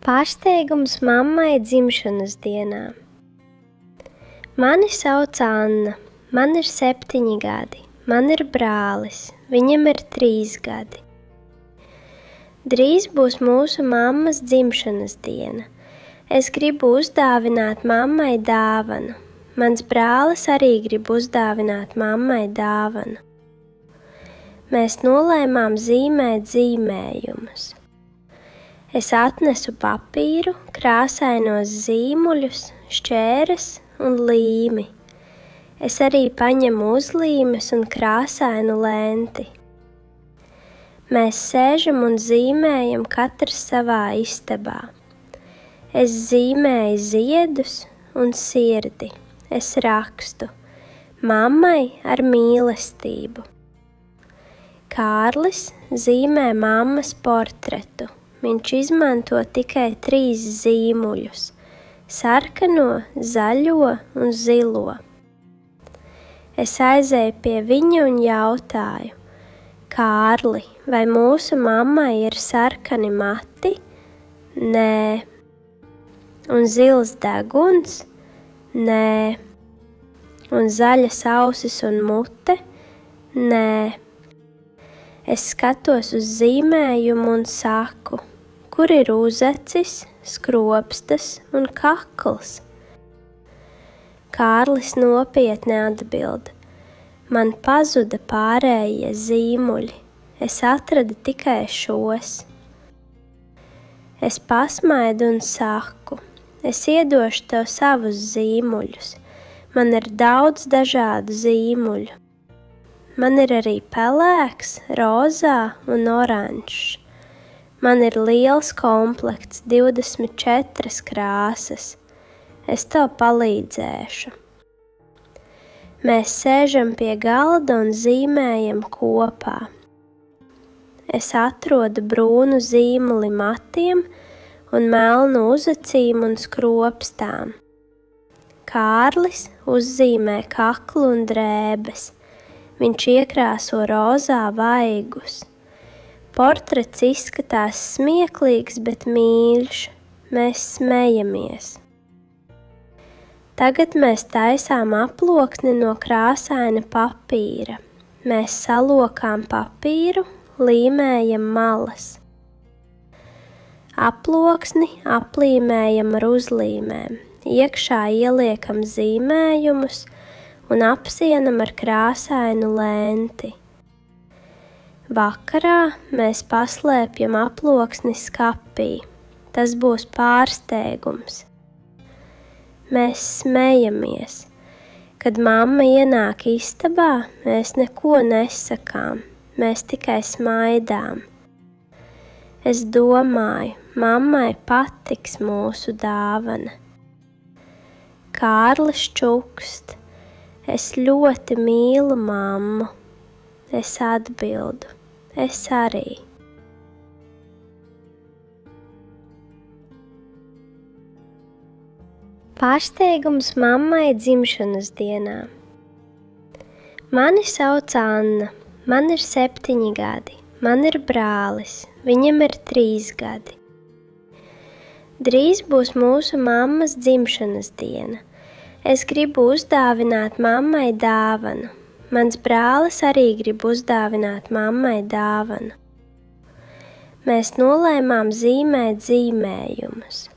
Pārsteigums mammai dzimšanas dienā. Mani sauc Anna, man ir 7 gadi, man ir brālis, viņam ir 3 gadi. Drīz būs mūsu mammas dzimšanas diena. Es gribu uzdāvināt mammai dāvanu. Mans brālis arī grib uzdāvināt mammai dāvanu. Mēs nolēmām zīmēt zīmējumus. Es atnesu papīru, krāsainos zīmuļus, šķēres un līmi. Es arī paņemu uzlīmes un krāsainu lenti. Mēs sēžam un zīmējam katrs savā istabā. Es zīmēju ziedus un sirdi. Es rakstu mammai ar mīlestību. Kārlis zīmē mammas portretu. Viņš izmanto tikai 3 zīmuļus – sarkano, zaļo un zilo. Es aizēju pie viņa un jautāju: Kārli, vai mūsu mammai ir sarkani mati? Nē. Un zils deguns? Nē. Un zaļas ausis un mute? Nē. Es skatos uz zīmējumu un saku: kur ir uzacis, skropstas un kakls? Kārlis nopietni atbild: man pazuda pārējie zīmuļi, es atradu tikai šos. Es pasmaidu un saku: es iedošu tev savus zīmuļus, man ir daudz dažādu zīmuļu. Man ir arī pelēks, rozā un oranžs. Man ir liels komplekts, 24 krāsas. Es tev palīdzēšu. Mēs sēžam pie galda un zīmējam kopā. Es atrodu brūnu zīmuli matiem un melnu uzacīm un skropstām. Kārlis uzzīmē kaklu un drēbes. Viņš iekrāso rozā vaigus. Portrets izskatās smieklīgs, bet mīļš. Mēs smejamies. Tagad mēs taisām aploksni no krāsaina papīra. Mēs salokām papīru, līmējam malas. Aploksni aplīmējam ar uzlīmēm. Iekšā ieliekam zīmējumus un apsienam ar krāsainu lenti. Vakarā mēs paslēpjam aploksni skapī. Tas būs pārsteigums. Mēs smejamies. Kad mamma ienāk istabā, mēs neko nesakām. Mēs tikai smaidām. Es domāju, mammai patiks mūsu dāvana. Kārlis čukst: es ļoti mīlu mammu. Es atbildu: es arī. Pārsteigums mammai dzimšanas dienā. Mani sauc Anna, man ir 7 gadi, man ir brālis, viņam ir 3 gadi. Drīz būs mūsu mammas dzimšanas diena. Es gribu uzdāvināt mammai dāvanu. Mans brālis arī grib uzdāvināt mammai dāvanu. Mēs nolēmām zīmēt zīmējumus.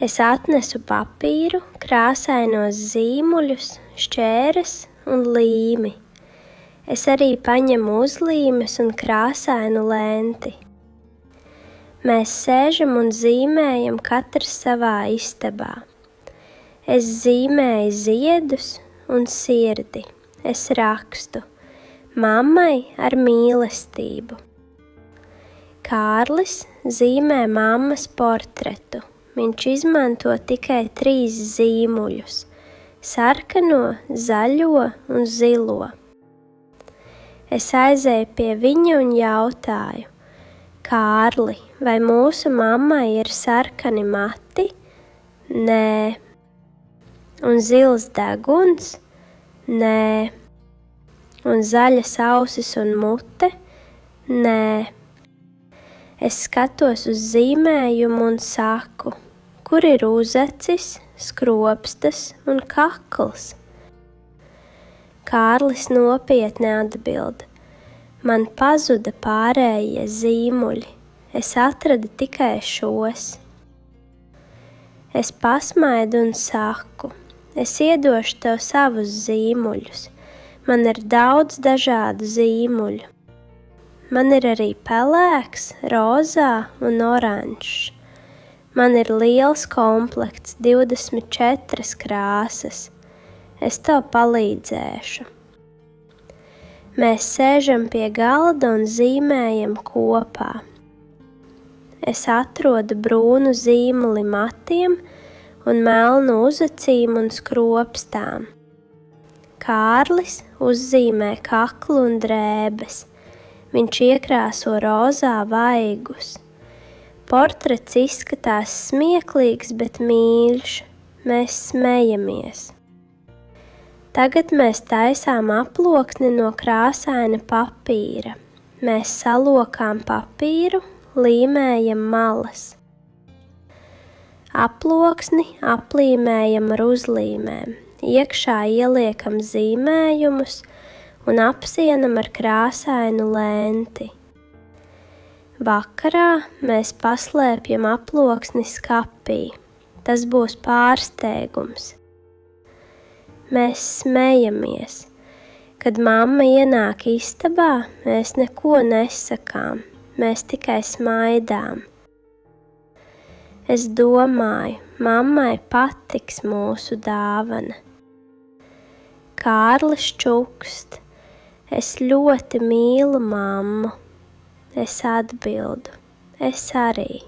Es atnesu papīru, krāsainos zīmuļus, šķēres un līmi. Es arī paņemu uzlīmes un krāsainu lenti. Mēs sēžam un zīmējam katrs savā istabā. Es zīmēju ziedus un sirdi. Es rakstu mammai ar mīlestību. Kārlis zīmē mammas portretu. Viņš izmanto tikai 3 zīmuļus – sarkano, zaļo un zilo. Es aizēju pie viņa un jautāju: Kārli, vai mūsu mammai ir sarkani mati? Nē. Un zils deguns? Nē. Un zaļas ausis un mute? Nē. Es skatos uz zīmējumu un saku, kur ir uzacis, skropstas un kakls. Kārlis nopietni atbild, man pazuda pārējie zīmuļi, es atradu tikai šos. Es pasmaidu un saku, es iedošu tev savus zīmuļus, man ir daudz dažādu zīmuļu. Man ir arī pelēks, rozā un oranžs. Man ir liels komplekts, 24 krāsas. Es tev palīdzēšu. Mēs sēžam pie galda un zīmējam kopā. Es atrodu brūnu zīmuli matiem un melnu uzacīm un skropstām. Kārlis uzzīmē kaklu un drēbes. Viņš iekrāso rozā vaigus. Portrets izskatās smieklīgs, bet mīļš. Mēs smejamies. Tagad mēs taisām aploksni no krāsaina papīra. Mēs salokām papīru, līmējam malas. Aploksni aplīmējam ar uzlīmēm, iekšā ieliekam zīmējumus un apsienam ar krāsainu lenti. Vakarā mēs paslēpjam aploksni skapī. Tas būs pārsteigums. Mēs smejamies. Kad mamma ienāk istabā, mēs neko nesakām. Mēs tikai smaidām. Es domāju, mammai patiks mūsu dāvana. Kārlis čukst. Es ļoti mīlu mammu. Es atbildu. Es arī.